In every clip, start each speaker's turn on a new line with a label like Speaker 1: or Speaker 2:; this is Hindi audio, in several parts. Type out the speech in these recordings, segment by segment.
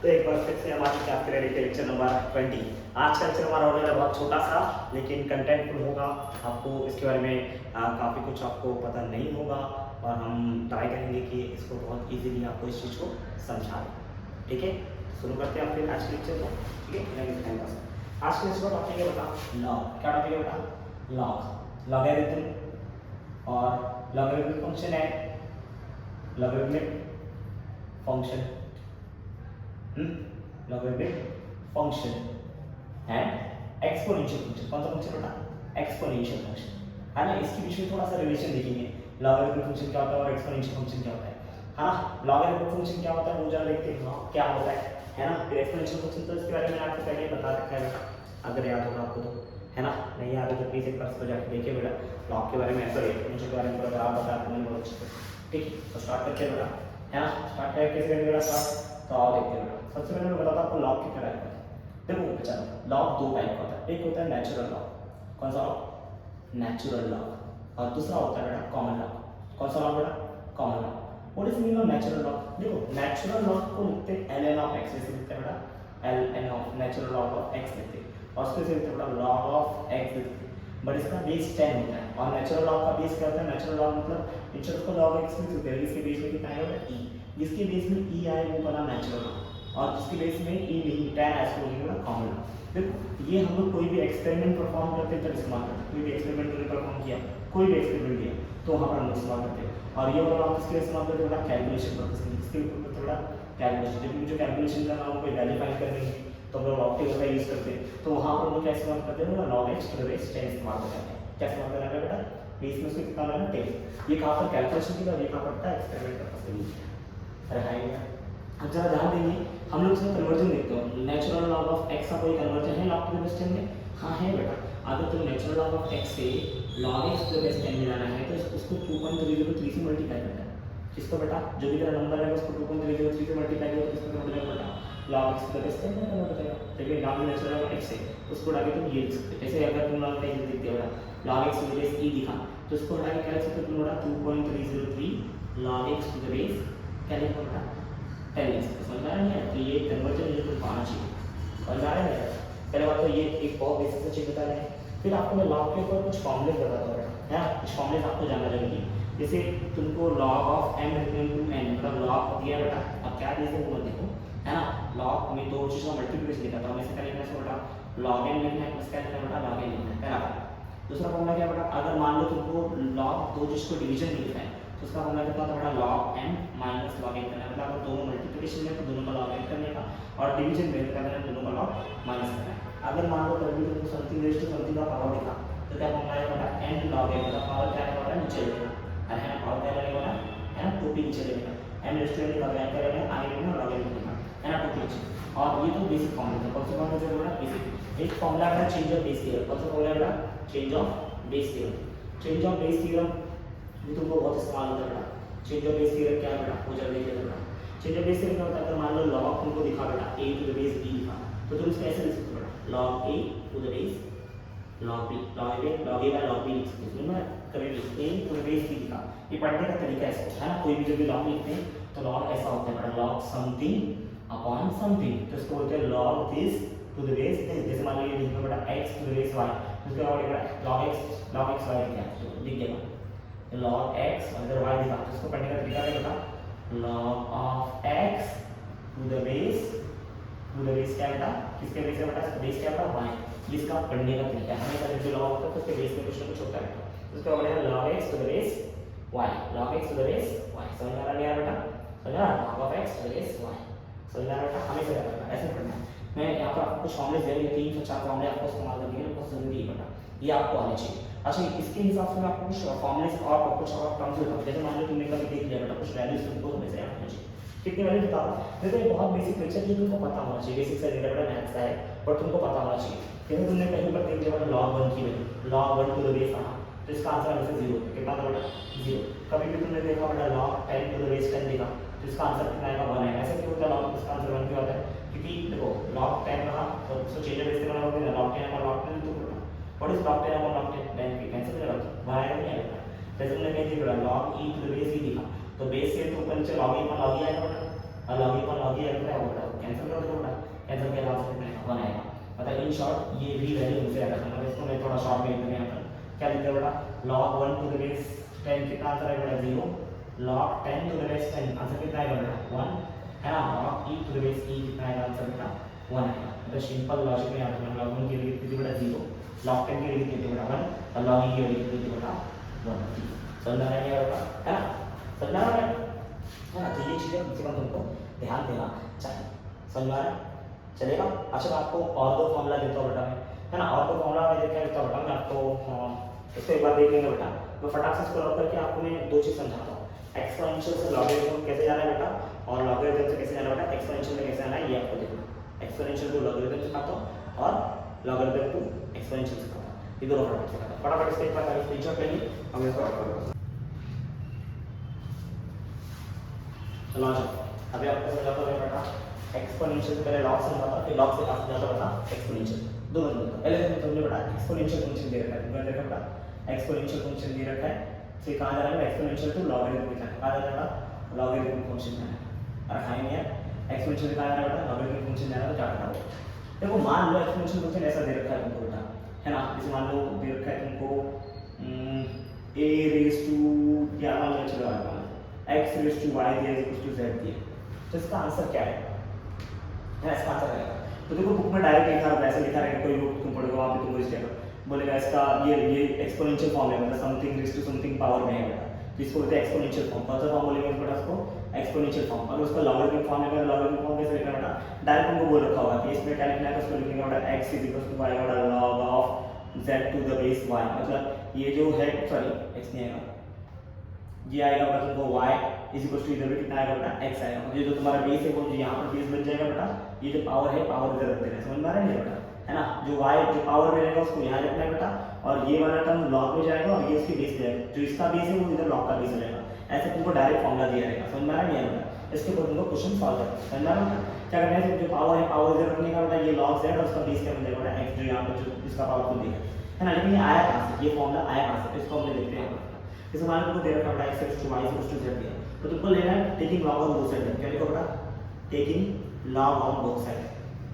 Speaker 1: तो एक बार फिर से हमारी कैप्चर के लेक्चर नंबर 20। आज का लेक्चर हमारा होने वाला बहुत छोटा सा लेकिन कंटेंटफुल होगा। आपको इसके बारे में काफ़ी कुछ आपको पता नहीं होगा और हम ट्राई करेंगे कि इसको बहुत इजीली आपको इस चीज़ को समझा दें। ठीक है, शुरू करते हैं फिर आज के लेक्चर को। ठीक है, आज के लेक्चर का टॉपिक है बेटा लॉग। क्या टॉपिक है बेटा? लॉग, लॉगरिथम और लॉगरिथमिक फंक्शन है। Logarithmic function logarithmic function and exponential function. कौन सा फंक्शन बेटा? एक्सपोनेंशियल फंक्शन है ना। इसके बीच में थोड़ा सा रिलेशन देखेंगे, लॉगरिथमिक फंक्शन क्या होता है और एक्सपोनेंशियल फंक्शन क्या होता है ना। लॉगरिथमिक फंक्शन क्या होता है वो जरा देखते हैं क्या होता है ना। फिर एक्सपोनेंशियल फंक्शन तो इसके बारे में आपको पहले ही बता रखा है बेटा, अगर याद होगा आपको तो, है ना। नहीं याद है तो प्लीज एक बार इसको जाकर देखिए बेटा, लॉग के बारे में सॉरी एक्सपोनेंशियल के बारे में अगर आप बता रहे हैं बहुत अच्छे से। ठीक है, तो स्टार्ट करते हैं बेटा, है ना। स्टार्ट करके कैसे करेंगे बेटा स्टार्ट? तो आओ देखते हैं बेटा। सबसे पहले मैं बताता हूँ आपको लॉग कितने टाइप होता है। देखो चलो, लॉग दो टाइप का होता है। एक होता है नेचुरल लॉग। कौन सा लॉग? Natural log. और दूसरा होता है बेटा कॉमन लॉग। कौन सा लॉग बेटा? Common log. What is meaning of natural log? देखो नेचुरल लॉग को लिखते हैं ln ऑफ x जैसे लिखते हैं बेटा, ln of natural log of x लिखते हैं और उसके से लिखते हैं बेटा log ऑफ x लिखते हैं। बट इसका बेस 10 होता है और नेचुरल लॉग का बेस क्या होता है? नेचुरल लॉग मतलब इंस्टेड ऑफ log x लिख सकते हैं, इसके बेस में कितना आएगा? e। जिसके बेस में e आए वो बना नेचुरल लॉग और जिसके बेस में e नहीं 10 ऐसे हो गया कॉमन लॉग। देखो ये हम लोग कोई भी एक्सपेरिमेंट परफॉर्म करते हैं तब इस्तेमाल करते हैं। कोई भी एक्सपेरिमेंट हमने परफॉर्म किया, कोई भी एक्सपेरिमेंट किया तो वहाँ पर हम इस्तेमाल करते हैं। और ये वाला किसके लिए इस्तेमाल करते हैं बेटा? कैलकुलेशन पर्पस के लिए। किसके लिए करते हैं बेटा? कैलकुलेशन। जब मुझे कैलकुलेशन करना हो, कोई वैल्यू फाइंड करनी है तो हम लोग लॉग टेबल का यूज करते हैं। तो वहाँ पर हम लोग क्या इस्तेमाल करते हैं? log x to the base 10 इस्तेमाल करते हैं। क्या इस्तेमाल करना है बेटा? बेस में उसको कितना लाना? 10। ये कहाँ पर कैलकुलेशन के लिए और ये कहाँ पर होता है? एक्सपेरिमेंट पर्पस के लिए। अरे हाय बेटा, अब जरा ध्यान देंगे, हम लोग इसमें कन्वर्जन देखते हैं। नेचुरल लॉग ऑफ x का कोई कन्वर्जन है लॉग टू द बेस 10 में? हाँ है बेटा। अगर तुम नेचुरल लॉग ऑफ x से log x to the base 10 में लाना है तो उसको 2.303 से मल्टीप्लाई करना है। किसको बेटा? जो भी तेरा नंबर है उसको 2.303 से मल्टीप्लाई करो तो किसको कन्वर्ट करेगा बेटा? log x to the base 10 में कन्वर्ट करेगा। देखिए लॉग नेचुरल लॉग x से उसको हटा के तुम ये लिख सकते हो। जैसे अगर तुम लॉग x लिखते हो बेटा log x to the base e दिखा तो उसको हटा के क्या लिख सकते हो तुम बेटा? 2.303 log x to the base क्या लिखो बेटा? 10। समझ आ रहा है? तो ये कन्वर्जन ये तो पाना चाहिए। समझ आ रहा है? पहले बात तो ये एक बहुत बेसिक सा चीज बता रहे हैं। फिर आपको मैं लॉग के ऊपर कुछ फॉर्मूले बताता हूँ बेटा, है कुछ फॉर्मूले आपको जानना जरूरी है। जैसे तुमको log of m equal to n मतलब लॉग दिया बेटा, अब क्या दिया वो देखो, है ना। लॉग में दो चीजों का मल्टीप्लिकेशन लिखा था, हमें से क्या लिखना है बेटा? log n लिखना है प्लस क्या लिखना है बेटा? log n लिखना है। पहला दूसरा फॉर्मूला क्या बेटा? अगर मान लो तुमको log दो चीज को डिवीजन में लिखना है तो उसका फॉर्मूला कितना था बेटा? log n minus log n करना है। मतलब अगर दोनों मल्टीप्लिकेशन में तो दोनों का log n करने का और डिवीजन में करना है दोनों का log माइनस करना है। अगर मान लो कभी तुमको समथिंग रेज़ टू समथिंग का पावर दिखा तो क्या फॉर्मूला है बेटा? n log n मतलब पावर क्या है बेटा? नीचे लेना है ना। पावर क्या लेने वाला है ना? टोपी नीचे लेना। n raise to n log n करेंगे आगे लेना log n लिखना है ना, टोपी नीचे। और ये तो बेसिक फॉर्मूला है। कौन सा फॉर्मूला है बेटा? बेसिक। एक फॉर्मूला है चेंज ऑफ बेस थ्योरम। कौन सा फॉर्मूला है बेटा? Change of Bayes theorem. Change of Bayes theorem ये तुमको बहुत इस्तेमाल होता है बेटा। चेंज ऑफ बेस थ्योरम क्या है बेटा? वो जल्दी देखिए बेटा। चेंज ऑफ बेस थ्योरम क्या होता है? अगर मान लो log तुमको दिखा बेटा a to the base b दिखा तो तुम इसको ऐसे लिख सकते हो बेटा, log a to the base log b, log a by log b लिख सकते हो ना। कभी भी a to the base b दिखा, ये पढ़ने का तरीका है इसको, है ना। कोई भी जब भी log लिखते हैं तो log ऐसा होता है बेटा, log समथिंग अपॉन समथिंग। तो इसको बोलते हैं log this to the base this. जैसे मान लो ये लिखो बेटा x to the base y, तो इसका मतलब बेटा log x y लिखा है तो लिख देना log x और इधर y दिखा। तो इसको पढ़ने का तरीका है बेटा, log of x to the base क्या बेटा? किसके बेस है बेटा? इसका बेस क्या बेटा? y। जिसका पढ़ने का तरीका है, हमेशा जब भी log होता है तो उसके बेस में कुछ ना कुछ होता है। तो इसका मतलब है log x to the base y, log x to the base y। समझ आ रहा है बेटा? समझ आ रहा? log of x to the base y। समझ आ रहा है बेटा? हमेशा क्या करना है? ऐसे पढ़ना है। मैं यहाँ पर आपको कुछ फॉर्मूले दे रही हूँ, 3 से 4 फॉर्मूले आपको इस्तेमाल करने हैं, बहुत जरूरी है बेटा, ये आपको आने चाहिए। अच्छा इसके हिसाब से मैं आपको कुछ फॉर्मूले और कुछ और टर्म्स बताऊँ। जैसे मान लो तुमने कभी देख लिया बेटा कुछ वैल्यूज तुमको हमेशा याद होनी चाहिए। कितनी वैल्यू बता रहा हूँ? देखो ये बहुत बेसिक लेक्चर है, तुमको पता होना चाहिए। बेसिक से रिलेटेड बेटा मैथ्स का है पर तुमको पता होना चाहिए। जैसे तुमने कहीं पर देख लिया बेटा log 1 की value, log 1 to the base आना तो इसका आंसर हमेशा 0 है। कितना था बेटा? 0। कभी भी तुमने देखा बेटा log 10 टू द बेस 10 देखा तो इसका आंसर कितना आएगा? 1 आएगा। ऐसे क्यों होता है? log इसका आंसर 1 क्यों आता है? क्योंकि देखो log 10 रहा तो उसको चेंज ऑफ बेस से बनाओगे ना, log 10 log 10 तो बेटा व्हाट इज log 10 log 10 10 की कैंसिल हो जाएगा, 1 आएगा नहीं आएगा। जैसे तुमने कहीं देखा log e to the base e दिखा तो बेस से तो ऊपर नीचे log e पर log e आएगा बेटा और log e पर log e आएगा बेटा, कैंसिल इन शॉर्ट ये भी वैल्यू मुझे याद रखना है, इसको मैं थोड़ा शॉर्ट में लिख दूंगा यहाँ पर। क्या लिखते हैं बेटा, log 1 टू द बेस 10 कितना आंसर है बेटा 0, log 10 to the base 10 answer कितना आएगा बेटा 1 है ना, log e to the base e कितना आएगा आंसर बेटा 1 आएगा। तो सिंपल लॉजिक में याद रखना, log 1 के लिए कितनी बेटा 0, log 10 के लिए कितनी बेटा 1 और log e के लिए कितनी बेटा 1। समझ आ रहा है बेटा, है ना, समझ आ रहा है ना। तो ये चीजें कम से कम तुमको ध्यान देना चाहिए, समझ आ रहा है, चलेगा। अच्छा आपको और दो फॉर्मूला देता हूँ बेटा मैं, है ना, और दो फॉर्मूला मैं देख के देता हूँ बेटा मैं आपको, इसको एक बार देख लेंगे बेटा। तो फटाक से इसको लॉग करके आपको मैं दो चीज समझाता हूँ, एक्सपोनेंशियल से लॉगरिथम कैसे जाना है बेटा, और लॉगरिथम से कैसे जाना है बेटा, एक्सपोनेंशियल में कैसे जाना है ये आपको देखना। एक्सपोनेंशियल टू लॉगरिथम सिखाता हूँ और लॉगरिथम टू एक्सपोनेंशियल सिखाता हूँ, ये दोनों फटाफट सिखाता हूँ। फटाफट इसको एक बार स्क्रीनशॉट ले लीजिए, हम इसको रख देंगे। चलो अभी आपको समझाता हूँ बेटा, एक्सपोनेंशियल से पहले लॉग समझाता हूँ, फिर लॉग से पास जाता बेटा एक्सपोनेंशियल, दो बार बोलता हूँ। पहले समझो बेटा, एक्सपोनेंशियल फंक्शन दे रखा है, तुमने देखा बेटा एक्सपोनेंशियल फंक्शन दे रखा है, फिर कहाँ जाना है एक्सपोनेंशियल टू लॉगरिथम जाना है, कहाँ जाना है बेटा लॉगरिथम फंक्शन जाना है। और खाई नहीं है एक्सपोनेंशियल कहाँ जाना है बेटा लॉगरिथम फंक्शन जाना है, तो क्या करना है देखो, मान लो एक्सपोनेंशियल फंक्शन ऐसा दे रखा है तुमको बेटा, है ना, जैसे मान लो दे रखा है तुमको a रेज टू क्या मान लो चलो x रेज टू y दिया इक्वल टू z दिया, तो इसका आंसर क्या है इसका आंसर है। तो देखो बुक में डायरेक्ट लिखा है, ऐसे लिखा रहेगा, कोई बुक तुम पढ़ोगे वहाँ पे तुमको इस जगह बोलेगा इसका ये एक्सपोनेंशियल फॉर्म है, मतलब something raise to something power में है बेटा, तो इसको बोलते हैं एक्सपोनेंशियल फॉर्म। कौन सा फॉर्म बोलेंगे बेटा उसको, एक्सपोनेंशियल फॉर्म। और उसका लॉगरिथमिक फॉर्म है, लॉगरिथमिक फॉर्म कैसे लिखना बेटा, डायरेक्ट तुमको बोल रखा होगा कि इसमें क्या लिखना है, उसको लिखेंगे बेटा x is equal to y बटा log of z to the base y, मतलब ये जो है सॉरी x नहीं आएगा, ये आएगा बेटा तुमको y इज इक्वल टू इधर भी कितना आएगा बेटा x आएगा, ये जो तुम्हारा बेस है वो यहाँ पर बेस बन जाएगा बेटा, ये जो पावर है पावर इधर रख देना है, समझ में आ रहा है बेटा, है ना, जो y जो पावर में रहेगा उसको यहाँ रखना है बेटा, और ये वाला टर्म log में जाएगा और ये उसके बेस पे जाएगा, जो इसका बेस है वो इधर log का बेस हो जाएगा। ऐसे तुमको डायरेक्ट फॉर्मूला दिया रहेगा, समझ में आ रहा है बेटा, इसके ऊपर तुमको क्वेश्चन सॉल्व करना है, समझ में आ रहा है। क्या करना है, जो पावर है पावर इधर रखने का बेटा, ये log z और उसका बेस क्या बन जाएगा बेटा x, जो यहाँ पर जो इसका पावर को देगा, है ना। लेकिन ये आया कहाँ से, ये फॉर्मूला आया कहाँ से, इसको हमने देखते हैं। जैसे मान लो दे रखा बेटा x equal to y equal to z दिया, तो तुमको लेना है taking log on both side, क्या लिखो बेटा taking log on both side,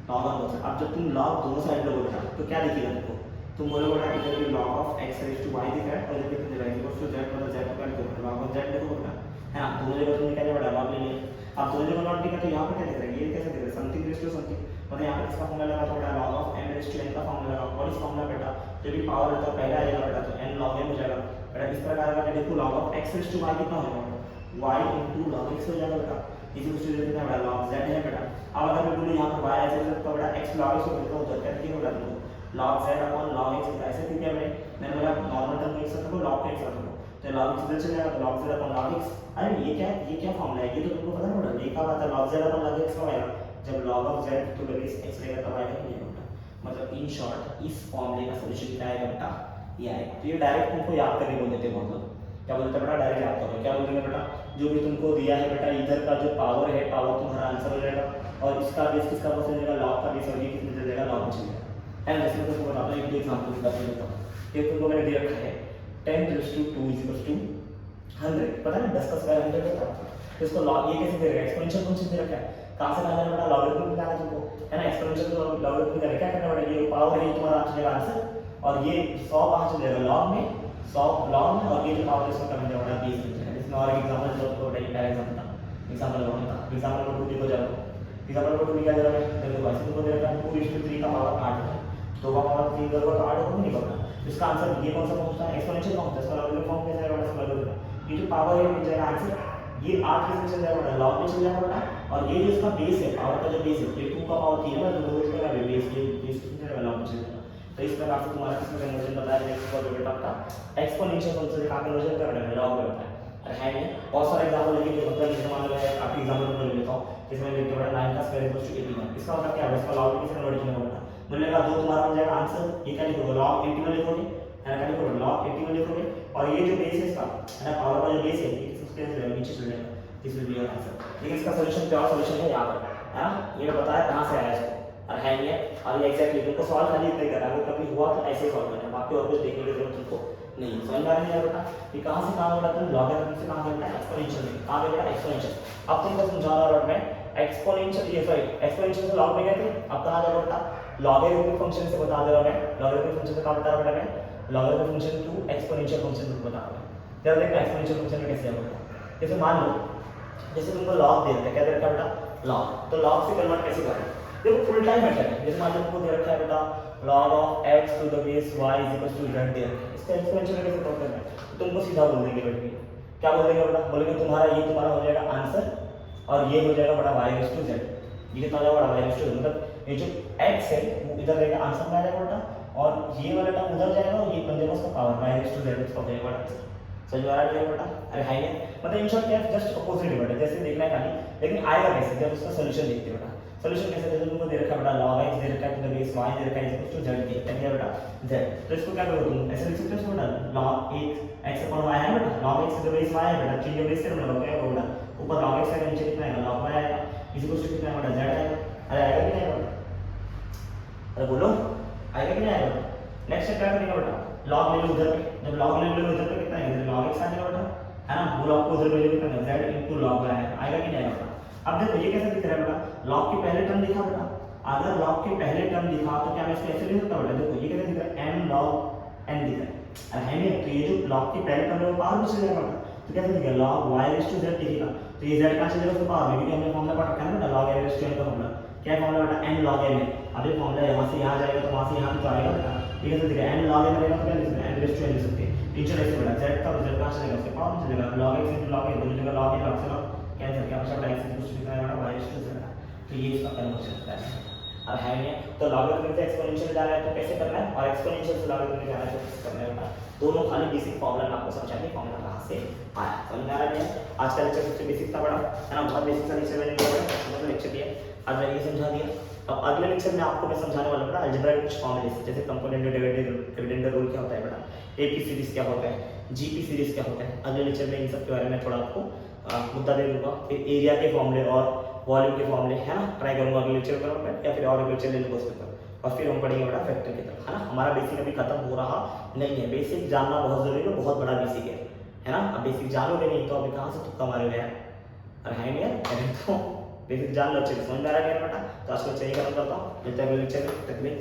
Speaker 1: log on both side. अब जब तुम log दोनों साइड लोगे बेटा तो क्या दिखेगा तुमको, तुम बोलोगे बेटा इधर भी log of x raise to y दिख रहा है और इधर कितना दिख रहा है इक्वल टू z, मतलब z का लिखो log ऑफ z लिखो बेटा, है ना, दोनों जगह तुमने क्या लिया बेटा log ले लिया। अब दोनों जगह log दिखा तो यहाँ पर क्या दिख रहा है, ये कैसे दिख रहा है समथिंग रेज़ टू समथिंग, मतलब यहाँ पे किसका फॉर्मूला लगा तो बेटा log of m raise to n का फॉर्मूला लगा, और इस फॉर्मूला बेटा जब भी पावर रहता है पहले आएगा बेटा तो n log m हो जाएगा बेटा। इस प्रकार अगर मैं देखूं log of x raise to y कितना हो जाएगा, y into log x हो जाएगा बेटा, इसी को स्टूडेंट कितना बेटा log z है बेटा। अब अगर मैं बोलूं यहाँ पर y ऐसे लिख सकता हूं बेटा x log x को लिखता हूं तो क्या लिखेंगे बेटा तुमको log z upon log x बेटा, ऐसे ठीक है मैंने बोला नॉर्मल टर्म लिख सकता हूं log x रख लो, तो log x इधर चले जाएगा तो log z upon log x। अरे ये क्या फॉर्मूला है, ये तो तुमको पता है बेटा, ये क्या बात है, log z upon log x कब आएगा, जब log of z to the base x रहेगा तब आएगा ये बेटा। मतलब इन शॉर्ट इस फॉर्मूले का सॉल्यूशन क्या आएगा बेटा, ये आएगा। तो ये डायरेक्ट तुमको याद करने बोल देते हैं बहुत लोग, क्या बोलते हैं बेटा डायरेक्ट याद करो, क्या बोलते हैं बेटा जो भी तुमको दिया है बेटा इधर का जो पावर है पावर तुम्हारा आंसर हो जाएगा, और इसका बेस किसका बस हो जाएगा log का बेस, और ये किसमें चल जाएगा log में चल जाएगा, है ना। जैसे मैं तुमको बताता हूं एक एग्जांपल बता देता हूं, ये तुमको मैंने दे रखा है 10 raise to 2 is equal to 100, पता है 10 का स्क्वायर 100 होता है, तो इसको log ये कैसे दे रखा है, एक्सपोनेंशियल फंक्शन दे रखा है, कहां से कहां जाना बेटा लॉगरिथम में जाना तुमको, है ना, एक्सपोनेंशियल तो लॉगरिथम में क्या करना बेटा, ये पावर है तुम्हारा आ जाएगा आंसर, और ये 100 कहां चल जाएगा log में, 100 log में, और ये जो पावर है इसको क्या बन जाएगा बेस बन जाएगा। इसमें और एग्जांपल जो तो बेटा पहला एग्जांपल था, एग्जांपल लगाऊंगा, एग्जांपल नंबर 2 देखो जरा, एग्जांपल नंबर 2 निकाल जरा, देखो ऐसे तुमको दे रखा है 2:3 का पावर 8 है, 2 का पावर 3 करोगे तो 8 होगा नहीं करना, इसका आंसर ये कौन सा फंक्शन है, एक्सपोनेंशियल फंक्शन, इसका लॉगरिथम फॉर्म कैसे आएगा इसका लॉगरिथम, ये जो पावर है मिल जाएगा आंसर, ये 8 किसमें चल जाएगा बेटा log में चल जाएगा बेटा, और ये जो इसका बेस है पावर का जो बेस है ये 2 का पावर 3 है तो इसका बेस ये बेस किसमें चलेगा log में चलेगा। तो इस प्रकार से तुम्हारा किसमें कन्वर्जन बताया जाएगा, इसका बेटा आपका एक्सपोनेंशियल फंक्शन से कहां कन्वर्जन कर रहा है log में होता है। अरे है नहीं बहुत सारे एग्जांपल लेके जो मतलब जैसे मान लो मैं काफी एग्जांपल ले लेता हूं, जिसमें लिखते बेटा 9 का स्क्वायर इक्वल टू 81, इसका मतलब क्या है, इसका log में कैसे कन्वर्ट किया होगा, मिलेगा 2 तुम्हारा बन जाएगा आंसर, ये क्या लिखोगे log 81 लिखोगे, है ना, क्या लिखोगे log 81 लिखोगे, और ये जो बेस है इसका, है ना, पावर का जो बेस है ये किसके नीचे चल जाएगा, this will be your answer. लेकिन इसका सॉल्यूशन क्या सॉल्यूशन है यहाँ पर, है ना, ये बताया कहां से आया इसको, और है नहीं है, और ये एग्जैक्टली तुमको सॉल्व खाली इतना ही करना है, अगर कभी हुआ तो ऐसे सॉल्व करना है, बाकी और कुछ देखने की जरूरत तुमको नहीं। समझ में आ रही है बेटा ये कहां से कहां बेटा, तुम लॉगरिथम से कहां बेटा एक्सपोनेंशियल में, कहां बेटा एक्सपोनेंशियल। अब तुमको समझा रहा हूं मैं एक्सपोनेंशियल एक्सपोनेंशियल से लॉग में गए थे, अब कहाँ जाएगा बेटा लॉगरिथमिक फंक्शन से बता दे रहा मैं, लॉगरिथमिक फंक्शन से कहाँ बता रहा मैं, logarithmic function to exponential function को बता रहा हूं। जरा देखना एक्सपोनेंशियल फंक्शन में कैसे होगा। जैसे मान लो जैसे तुमको लॉग दे रखा है, क्या दे रखा है बेटा लॉग, तो लॉग से कन्वर्ट कैसे करें, देखो फुल टाइम मेथड है। जैसे मान लो तुमको दे रखा है बेटा log of x to the base y is equals to z दे रखा है, इसका एक्सपोनेंशियल कैसे प्रूव करना है, तो तुमको सीधा बोल देंगे बेटा, क्या बोल देंगे बेटा, बोलेंगे तुम्हारा ये तुम्हारा हो जाएगा आंसर और ये हो जाएगा बड़ा y raised to z, ये कितना हो जाएगा बड़ा y raised to z, मतलब ये जो x है वो इधर रहेगा आंसर में आ जाएगा बेटा, और ये वाला टर्म उधर जाएगा और ये बन जाएगा उसका power y raised to z इसका हो जाएगा बड़ा आंसर। समझ में आ रहा है बेटा, अरे हाई है मतलब इन शॉर्ट क्या है जस्ट अपोजिट है बेटा, जैसे देखना है खाली, लेकिन आएगा कैसे जब उसका सॉल्यूशन देखते हैं बेटा। सॉल्यूशन कैसे, जैसे तुमको दे रखा है बेटा log x दे रखा है टू द बेस y दे रखा है इक्वल टू z दे रखा है बेटा z, तो इसको क्या करोगे तुम ऐसे लिख सकते हो बेटा log x अपॉन y है बेटा, log x to the base y है बेटा, चेंज ऑफ बेस से मतलब क्या होगा बेटा, ऊपर log x है नीचे कितना आएगा log y आएगा इक्वल टू कितना बेटा z आएगा। अरे आएगा कि नहीं आएगा, अरे बोलो आएगा कि नहीं आएगा। नेक्स्ट स्टेप क्या करेंगे बेटा, log ले लो उधर पे, जब log ले लो उधर पे कितना है इधर log x आ जाएगा बेटा, है ना, वो log को उधर ले लो कितना z इनटू log y आएगा कि नहीं आएगा बेटा। अब देखो ये कैसे दिख रहा है बेटा, log के पहले टर्म दिखा बेटा, अगर log के पहले टर्म दिखा तो क्या मैं इसको ऐसे लिख सकता बेटा, देखो ये कैसे दिख रहा है m log n दिख रहा है, अरे है नहीं, तो ये जो log के पहले टर्म है वो पावर में चले जाएगा बेटा, तो कैसे दिखेगा log y raised to z दिखेगा, तो ये z कहां चले जाएगा उसके पावर में, क्योंकि हमने फॉर्मूला पढ़ा रखा है ना log n raised to n का फॉर्मूला, क्या फॉर्मूला बेटा n log n है, अब ये फॉर्मूला यहां से यहां जाएगा तो वहां से यहां तो आएगा बेटा, ये कैसे दिखेगा n log n रहेगा तो क्या लिख सकते हैं n raised to n लिख सकते हैं, नीचे ऐसे बेटा z का z कहां चलेगा उसके पावर में चलेगा, log x into log n दोनों जगह log n log से log कैंसिल, क्या बचा बेटा x कुछ लिखना है बेटा y raised to z, तो ये इसका कन्वर्जन होता है। अब है नहीं तो लॉगरिथम से एक्सपोनेंशियल जाना है तो कैसे करना है, और एक्सपोनेंशियल से लॉगरिथम जाना है तो कैसे करना है बेटा, दोनों खाली बेसिक फॉर्मूला मैं आपको समझाएंगे, फॉर्मूला कहां से आया समझ में आ रहा है। आज का लेक्चर सबसे बेसिक था बड़ा है ना, बहुत बेसिक सा लेक्चर मैंने लिया मतलब लेक्चर दिया, आज मैंने ये समझा दिया। अब अगले लेक्चर में आपको मैं समझाने वाला बेटा अलजेब्रा के कुछ फॉर्मूले, जैसे कंपोनेंट डिविडेंड रूल क्या होता है बेटा, एपी सीरीज क्या होता है, जीपी सीरीज क्या होता है, अगले लेक्चर में इन सब के बारे में थोड़ा आपको मुद्दा दे दूंगा। फिर एरिया के फॉर्मूले और वॉल्यूम के फॉर्मूले है ना, ट्राई करूंगा अगले लेक्चर करूंगा या फिर और लेक्चर ले लूंगा उसके ऊपर, और फिर हम पढ़ेंगे बड़ा फैक्टर की तरफ, है ना। हमारा बेसिक अभी खत्म हो रहा नहीं है, बेसिक जानना बहुत जरूरी है, बहुत बड़ा बेसिक है ना। अब बेसिक जानोगे नहीं तो अभी कहाँ से तुक्का मारोगे यार, अरे है नहीं यार, तो बेसिक जान लो अच्छे से, समझ में आ रहा है बेटा। तो आज को चाहिए खत्म करता हूँ, मिलते हैं अगले लेक्चर में, तक के लिए